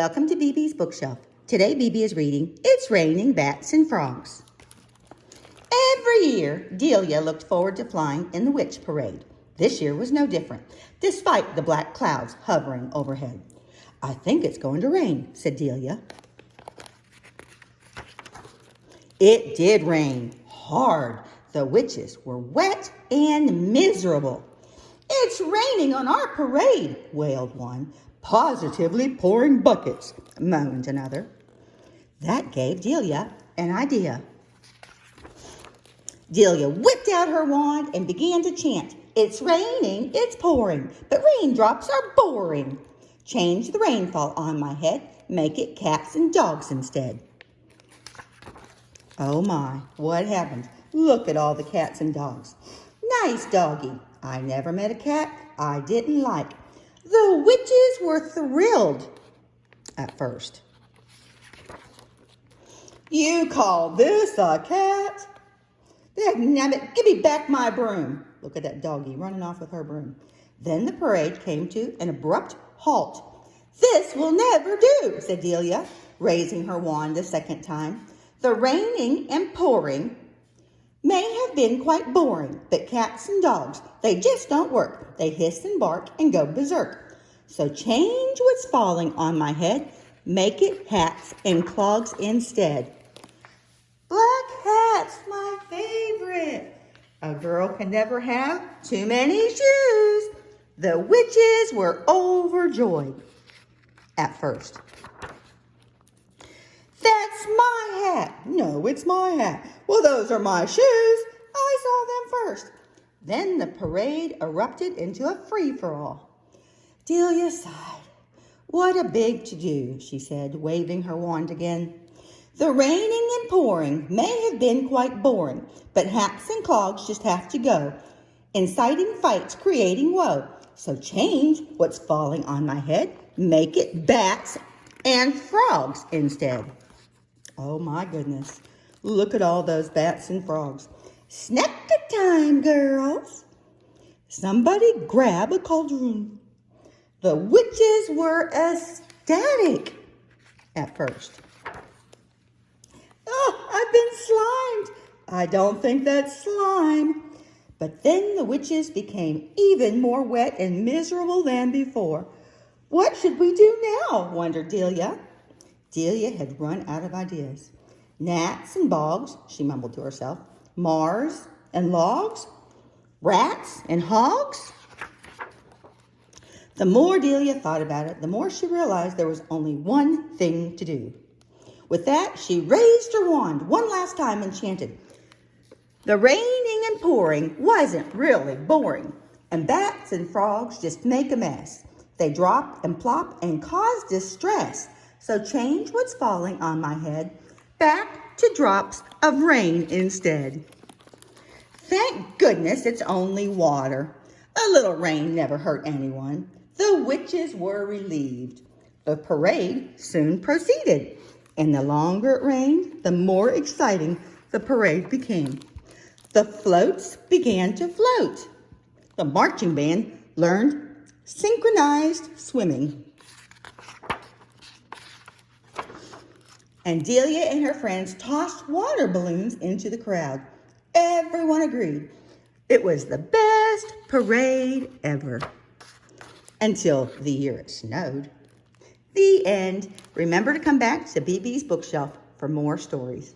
Welcome to BeBe's bookshelf. Today BeBe is reading It's Raining Bats and Frogs. Every year, Delia looked forward to flying in the witch parade. This year was no different, despite the black clouds hovering overhead. "I think it's going to rain," said Delia. It did rain hard. The witches were wet and miserable. "It's raining on our parade," wailed one. "Positively pouring buckets," moaned another. That gave Delia an idea. Delia whipped out her wand and began to chant, "It's raining, it's pouring, but raindrops are boring. Change the rainfall on my head, make it cats and dogs instead." Oh my, what happened? Look at all the cats and dogs. "Nice doggy. I never met a cat I didn't like." The witches were thrilled at first. "You call this a cat? Dagnabbit, give me back my broom." Look at that doggy running off with her broom. Then the parade came to an abrupt halt. "This will never do," said Delia, raising her wand a second time. "The raining and pouring may have been quite boring, but cats and dogs, they just don't work. They hiss and bark and go berserk. So change what's falling on my head, make it hats and clogs instead." Black hats, my favorite. A girl can never have too many shoes. The witches were overjoyed at first. "That's my hat." "No, it's my hat." "Well, those are my shoes. I saw them first." Then the parade erupted into a free-for-all. Delia sighed. "What a big to-do," she said, waving her wand again. "The raining and pouring may have been quite boring, but hats and clogs just have to go, inciting fights, creating woe. So change what's falling on my head, make it bats and frogs instead." Oh my goodness. Look at all those bats and frogs. Snack time, girls. Somebody grab a cauldron. The witches were ecstatic at first. "Oh, I've been slimed." "I don't think that's slime." But then the witches became even more wet and miserable than before. "What should we do now?" wondered Delia. Delia had run out of ideas. "Gnats and bogs," she mumbled to herself. "Mars and logs. Rats and hogs." The more Delia thought about it, the more she realized there was only one thing to do. With that, she raised her wand one last time and chanted, "The raining and pouring wasn't really boring, and bats and frogs just make a mess. They drop and plop and cause distress. So change what's falling on my head, back to drops of rain instead. Thank goodness it's only water. A little rain never hurt anyone." The witches were relieved. The parade soon proceeded, and the longer it rained, the more exciting the parade became. The floats began to float. The marching band learned synchronized swimming. And Delia and her friends tossed water balloons into the crowd. Everyone agreed it was the best parade ever. Until the year it snowed. The end. Remember to come back to BeBe's bookshelf for more stories.